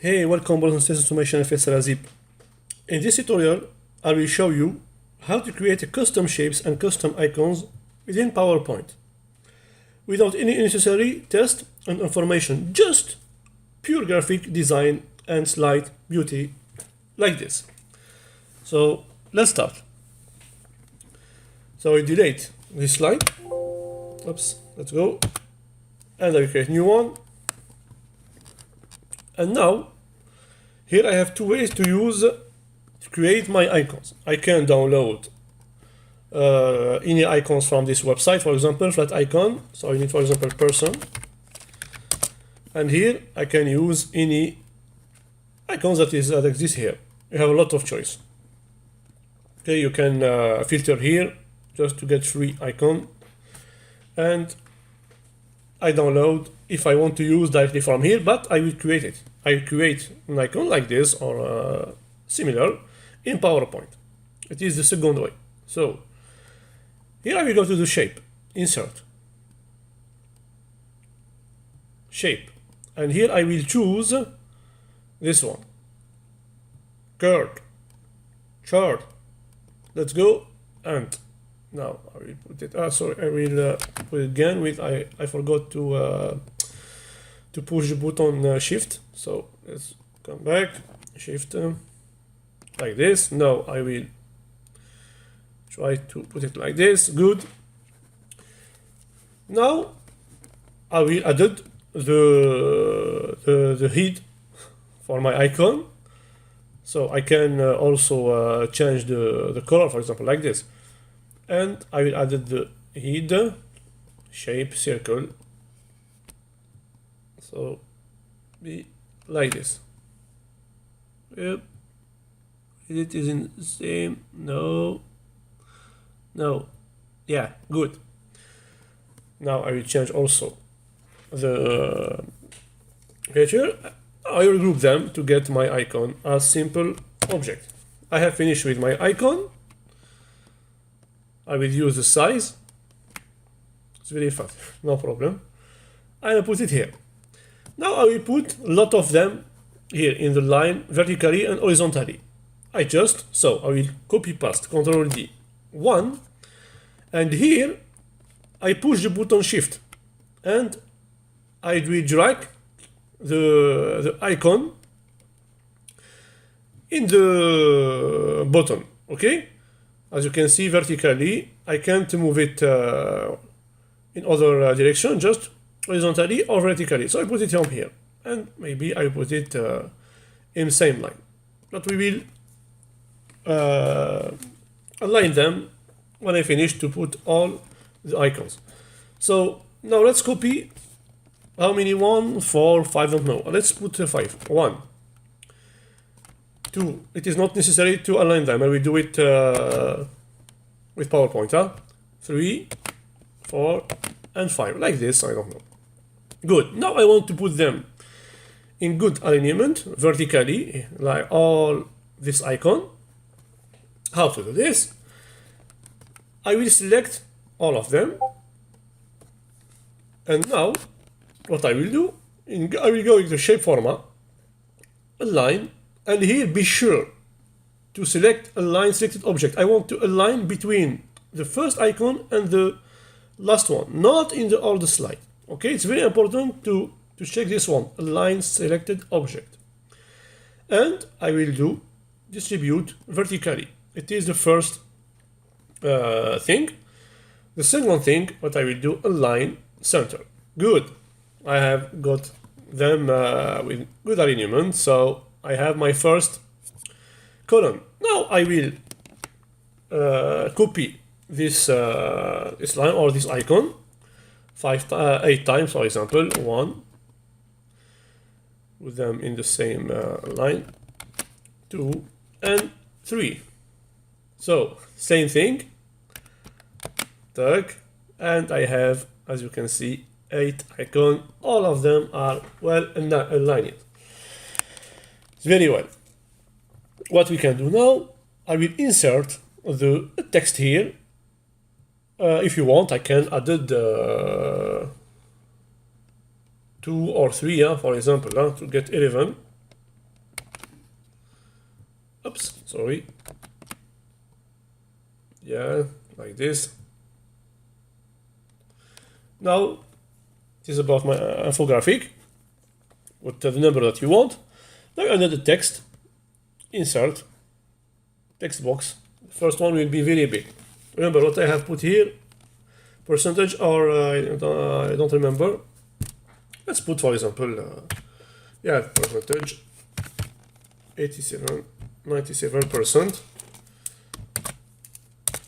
Hey, welcome brothers and sisters to my channel Faisal Azib. In this tutorial, I will show you how to create custom shapes and custom icons within PowerPoint without any unnecessary text and information, just pure graphic design and slide beauty like this. So let's start. So I delete this slide. Oops, let's go. And I will create a new one. And now, here I have two ways to create my icons. I can download any icons from this website, for example, flat icon. So I need, for example, person. And here I can use any icons that exist here. You have a lot of choice. Okay, you can filter here just to get free icon. And I download if I want to use directly from here, but I will create it. I will create an icon like this or similar in PowerPoint. It is the second way. So here I will go to the shape, insert, shape, and here I will choose this one, curve, chart. Let's go, and now I will put it. Sorry, I will put it again with I forgot to push the button shift. So let's come back, shift like this. Now I will try to put it like this. Good. Now I will add the head for my icon. So I can also change the color, for example, like this. And I will add the head, shape, circle. So be like this. Yep. It is in the same. No. Yeah, good. Now I will change also the picture. I will group them to get my icon as simple object. I have finished with my icon. I will use the size. It's very fast, no problem. I will put it here. Now I will put a lot of them here in the line vertically and horizontally. I will copy paste, Ctrl D, 1, and here I push the button shift and I will drag the icon in the bottom, okay? As you can see vertically, I can't move it in other direction, just horizontally or vertically. So I put it on here, and maybe I put it in the same line. But we will align them when I finish to put all the icons. So now let's copy. How many? 1, 4, 5, don't know. Let's put 5. 1, 2. It is not necessary to align them. I will do it with PowerPoint. 3, 4, and 5. Like this, I don't know. Good. Now I want to put them in good alignment, vertically, like all this icon. How to do this? I will select all of them. And now, what I will do, I will go into shape format, align, and here be sure to select align selected object. I want to align between the first icon and the last one, not in all the slide. Okay, it's very important to check this one, align selected object. And I will do distribute vertically. It is the first thing. The second thing, what I will do, align center. Good. I have got them with good alignment, so I have my first column. Now I will copy this line or this icon 8 times, for example. 1, with them in the same line, 2, and 3. So same thing, tag, and I have, as you can see, 8 icons. All of them are well aligned. It's very well. What we can do now, I will insert the text here. If you want, I can add 2 or 3, for example, to get 11. Oops, sorry. Yeah, like this. Now, it is about my infographic with the number that you want. Now under the text, insert, text box. The first one will be very big. Remember what I have put here, percentage, or I don't remember. Let's put, for example, yeah, percentage, 97%.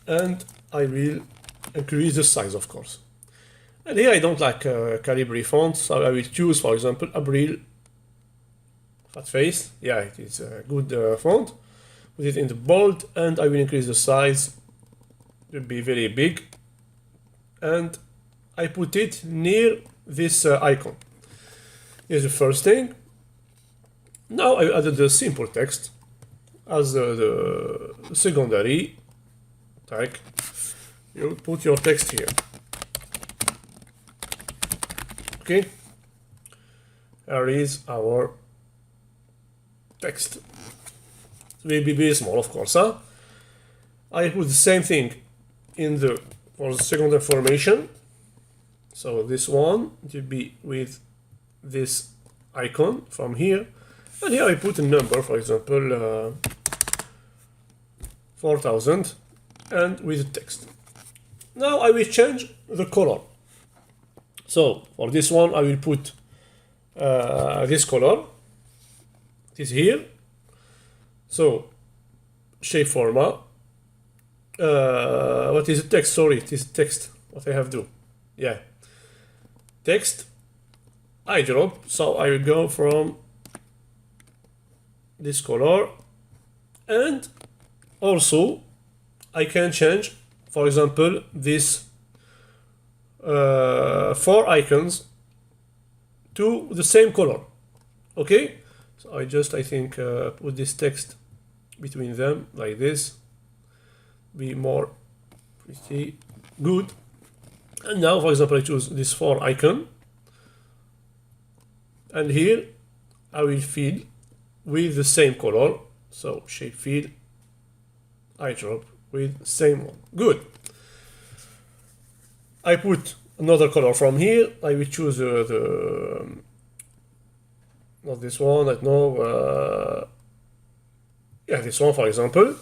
And I will increase the size, of course. And here I don't like Calibri font, so I will choose, for example, Abril fat face. Yeah, it is a good font. Put it in the bold, and I will increase the size. It will be very big. And I put it near this icon. Here's the first thing. Now I added the simple text as the secondary tag. You put your text here. Okay. Here is our text. It will be very small, of course. Huh? I put the same thing in for the second information. So this one will be with this icon from here, and here I put a number, for example, 4000, and with the text. Now I will change the color. So for this one I will put this color. It is here. So shape format. What is the text? Sorry, it is text. What I have to do? Yeah, text. I drop. So I will go from this color, and also I can change, for example, this 4 icons to the same color. Okay, so I think put this text between them like this, be more pretty good. And now, for example, I choose this 4 icon, and here I will fill with the same color. So shape fill, I drop with same one. Good. I put another color from here. I will choose not this one, I don't know, yeah, this one, for example.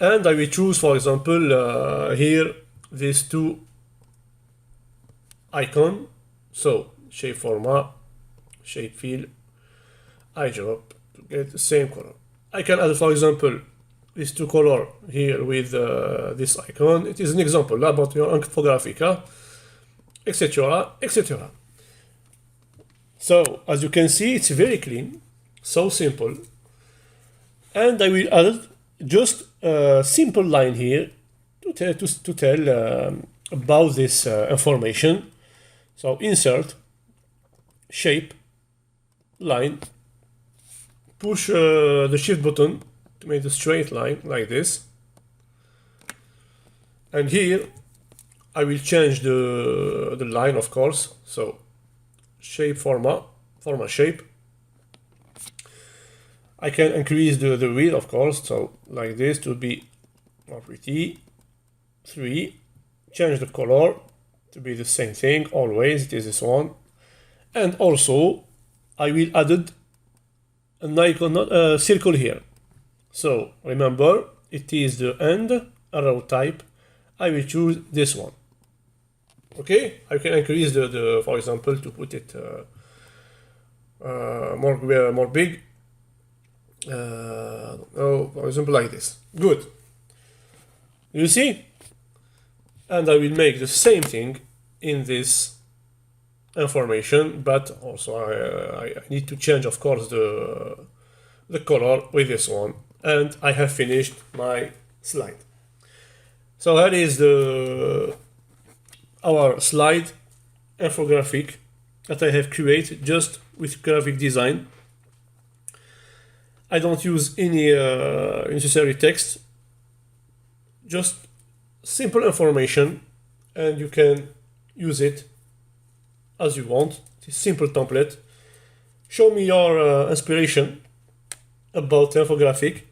And I will choose, for example, here, these 2 icon. So shape format, shape fill, I drop to get the same color. I can add, for example, these 2 color here with this icon. It is an example about your infographic, etc., etc. So as you can see, it's very clean, so simple. And I will add just a simple line here to tell about this information. So insert, shape, line, push the shift button to make a straight line like this. And here I will change the line, of course. So shape format shape. I can increase the width, of course, so like this to be more pretty. 3. Change the color to be the same thing always. It is this one. And also I will add an icon, a circle here. So remember, it is the end arrow type. I will choose this one. Okay, I can increase the for example, to put it more big. For example, like this. Good. You see? And I will make the same thing in this information, but also I need to change, of course, the color with this one. And I have finished my slide. So here is our slide infographic that I have created just with graphic design. I don't use any necessary text, just simple information, and you can use it as you want. It's a simple template. Show me your inspiration about infographic.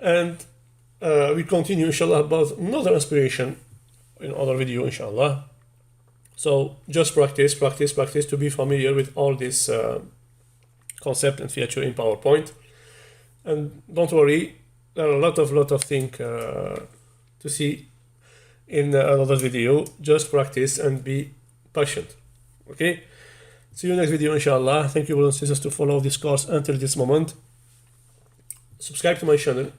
And we continue inshallah about another inspiration in other video inshallah. So just practice to be familiar with all this concept and feature in PowerPoint. And don't worry, there are a lot of things to see in another video. Just practice and be patient. Okay, see you next video inshallah. Thank you brothers and sisters to follow this course until this moment. Subscribe to my channel,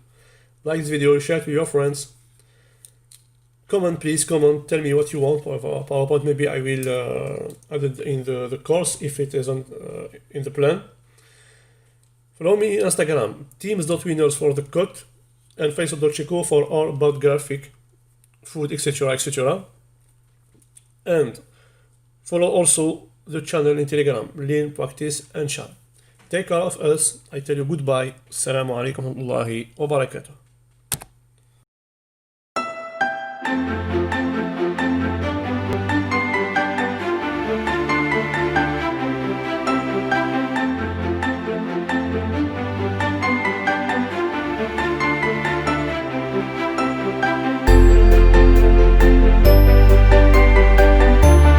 like this video, share it with your friends. Comment, please comment, tell me what you want for PowerPoint. Maybe I will add it in the course if it isn't in the plan. Follow me on Instagram, teams.winners for the cut, and facebook.chico for all about graphic, food, etc. etc. And follow also the channel in Telegram, Lean Practice and Share. Take care of us. I tell you goodbye. Assalamu alaikum wa rahmatullahi wa barakatuh.